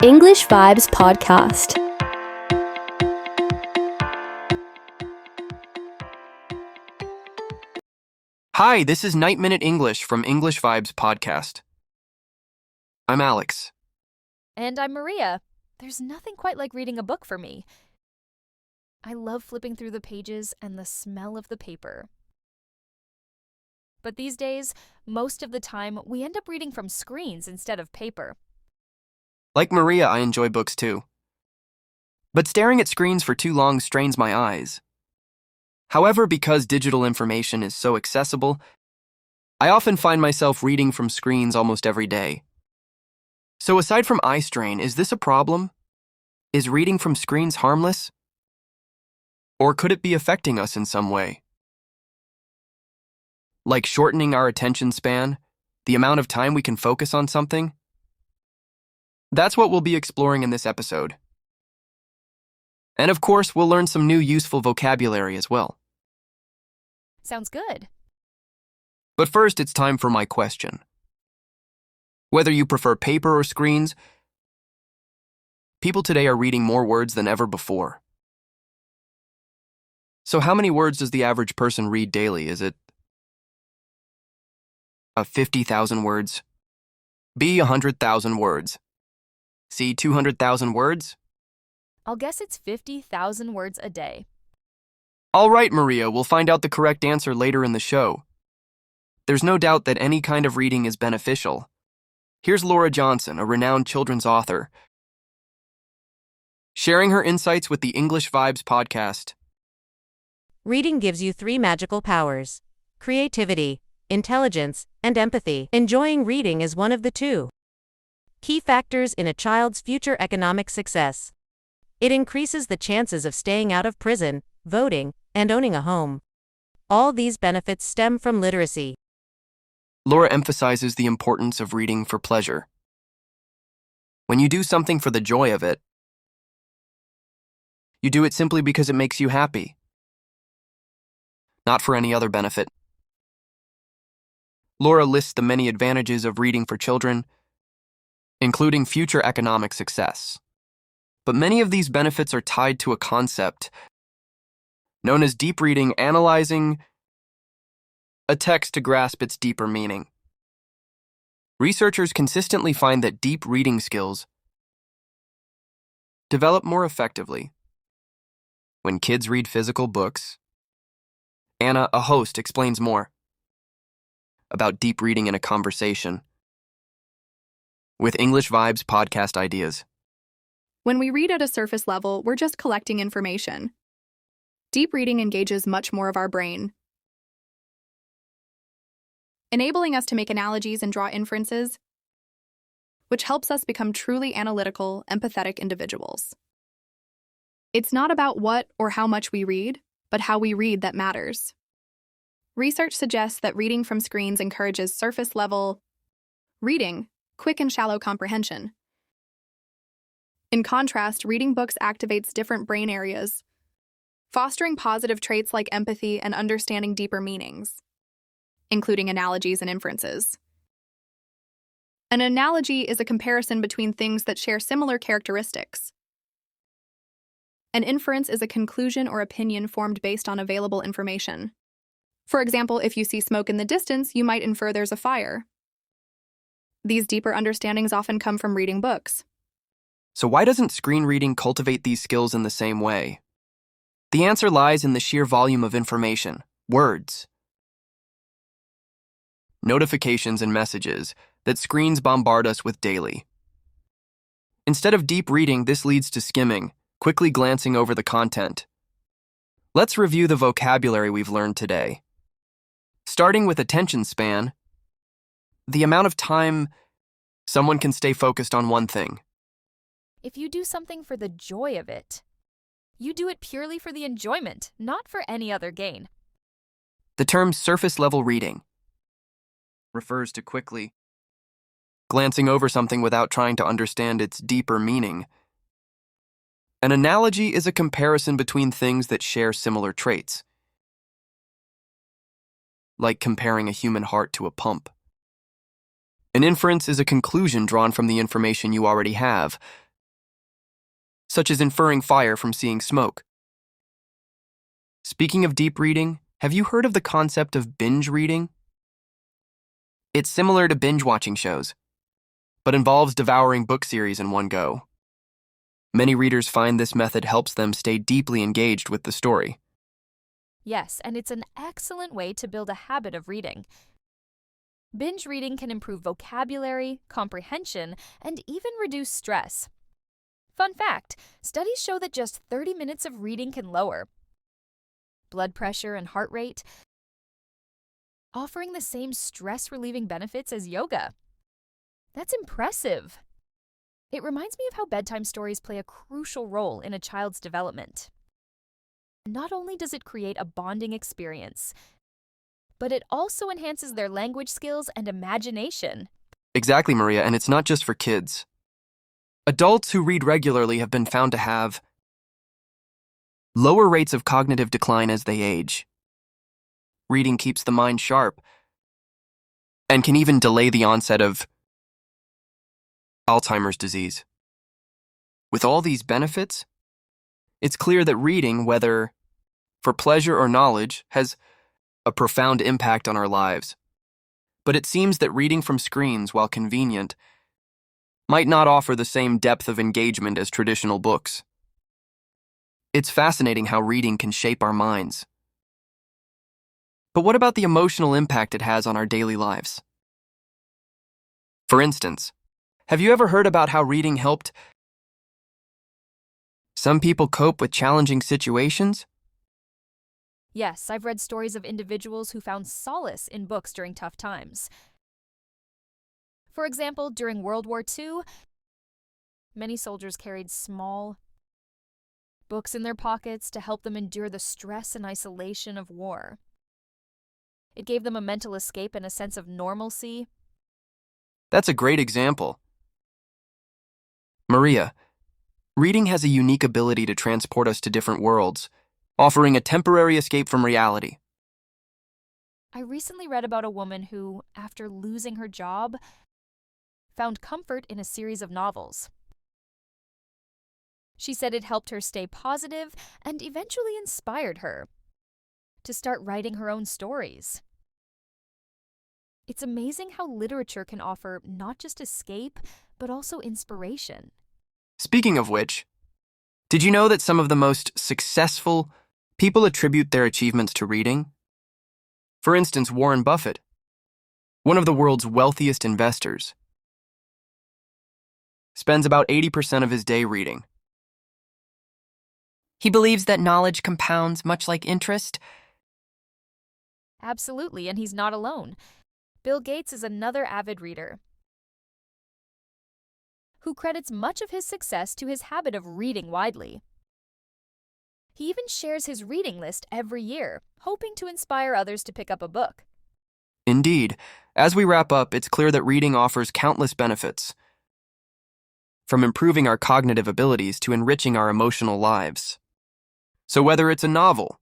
English Vibes Podcast. Hi, this is Night Minute English from English Vibes Podcast. I'm Alex. And I'm Maria. There's nothing quite like reading a book for me. I love flipping through the pages and the smell of the paper. But these days, most of the time, we end up reading from screens instead of paper. Like Maria, I enjoy books too. But staring at screens for too long strains my eyes. However, because digital information is so accessible, I often find myself reading from screens almost every day. So aside from eye strain, is this a problem? Is reading from screens harmless? Or could it be affecting us in some way? Like shortening our attention span, the amount of time we can focus on something? That's what we'll be exploring in this episode. And of course, we'll learn some new useful vocabulary as well. Sounds good. But first, it's time for my question. Whether you prefer paper or screens, people today are reading more words than ever before. So how many words does the average person read daily? Is it 50,000 words? B, 100,000 words? C, 200,000 words? I'll guess it's 50,000 words a day. All right, Maria, we'll find out the correct answer later in the show. There's no doubt that any kind of reading is beneficial. Here's Laura Johnson, a renowned children's author, sharing her insights with the English Vibes podcast. Reading gives you three magical powers: creativity, intelligence, and empathy. Enjoying reading is one of the two key factors in a child's future economic success. It increases the chances of staying out of prison, voting, and owning a home. All these benefits stem from literacy. Laura emphasizes the importance of reading for pleasure. When you do something for the joy of it, you do it simply because it makes you happy, not for any other benefit. Laura lists the many advantages of reading for children, including future economic success. But many of these benefits are tied to a concept known as deep reading, analyzing a text to grasp its deeper meaning. Researchers consistently find that deep reading skills develop more effectively when kids read physical books. Anna, a host, explains more about deep reading in a conversation with English Vibes podcast ideas. When we read at a surface level, we're just collecting information. Deep reading engages much more of our brain, enabling us to make analogies and draw inferences, which helps us become truly analytical, empathetic individuals. It's not about what or how much we read, but how we read that matters. Research suggests that reading from screens encourages surface-level reading, quick and shallow comprehension. In contrast, reading books activates different brain areas, fostering positive traits like empathy and understanding deeper meanings, including analogies and inferences. An analogy is a comparison between things that share similar characteristics. An inference is a conclusion or opinion formed based on available information. For example, if you see smoke in the distance, you might infer there's a fire. These deeper understandings often come from reading books. So why doesn't screen reading cultivate these skills in the same way? The answer lies in the sheer volume of information, words, notifications, and messages that screens bombard us with daily. Instead of deep reading, this leads to skimming, quickly glancing over the content. Let's review the vocabulary we've learned today. Starting with attention span, the amount of time someone can stay focused on one thing. If you do something for the joy of it, you do it purely for the enjoyment, not for any other gain. The term surface-level reading refers to quickly glancing over something without trying to understand its deeper meaning. An analogy is a comparison between things that share similar traits, like comparing a human heart to a pump. An inference is a conclusion drawn from the information you already have, such as inferring fire from seeing smoke. Speaking of deep reading, have you heard of the concept of binge reading? It's similar to binge watching shows, but involves devouring book series in one go. Many readers find this method helps them stay deeply engaged with the story. Yes, and it's an excellent way to build a habit of reading. Binge reading can improve vocabulary, comprehension, and even reduce stress. Fun fact, studies show that just 30 minutes of reading can lower blood pressure and heart rate, offering the same stress-relieving benefits as yoga. That's impressive. It reminds me of how bedtime stories play a crucial role in a child's development. Not only does it create a bonding experience, but it also enhances their language skills and imagination. Exactly, Maria, and it's not just for kids. Adults who read regularly have been found to have lower rates of cognitive decline as they age. Reading keeps the mind sharp and can even delay the onset of Alzheimer's disease. With all these benefits, it's clear that reading, whether for pleasure or knowledge, has a profound impact on our lives. But it seems that reading from screens, while convenient, might not offer the same depth of engagement as traditional books. It's fascinating how reading can shape our minds. But what about the emotional impact it has on our daily lives? For instance, have you ever heard about how reading helped some people cope with challenging situations? Yes, I've read stories of individuals who found solace in books during tough times. For example, during World War II, many soldiers carried small books in their pockets to help them endure the stress and isolation of war. It gave them a mental escape and a sense of normalcy. That's a great example. Maria, reading has a unique ability to transport us to different worlds, offering a temporary escape from reality. I recently read about a woman who, after losing her job, found comfort in a series of novels. She said it helped her stay positive and eventually inspired her to start writing her own stories. It's amazing how literature can offer not just escape, but also inspiration. Speaking of which, did you know that some of the most successful people attribute their achievements to reading? For instance, Warren Buffett, one of the world's wealthiest investors, spends about 80% of his day reading. He believes that knowledge compounds much like interest. Absolutely, and he's not alone. Bill Gates is another avid reader who credits much of his success to his habit of reading widely. He even shares his reading list every year, hoping to inspire others to pick up a book. Indeed, as we wrap up, it's clear that reading offers countless benefits, from improving our cognitive abilities to enriching our emotional lives. So whether it's a novel,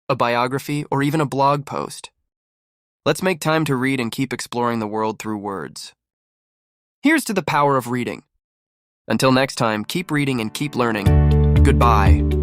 a biography, or even a blog post, let's make time to read and keep exploring the world through words. Here's to the power of reading. Until next time, keep reading and keep learning. Goodbye.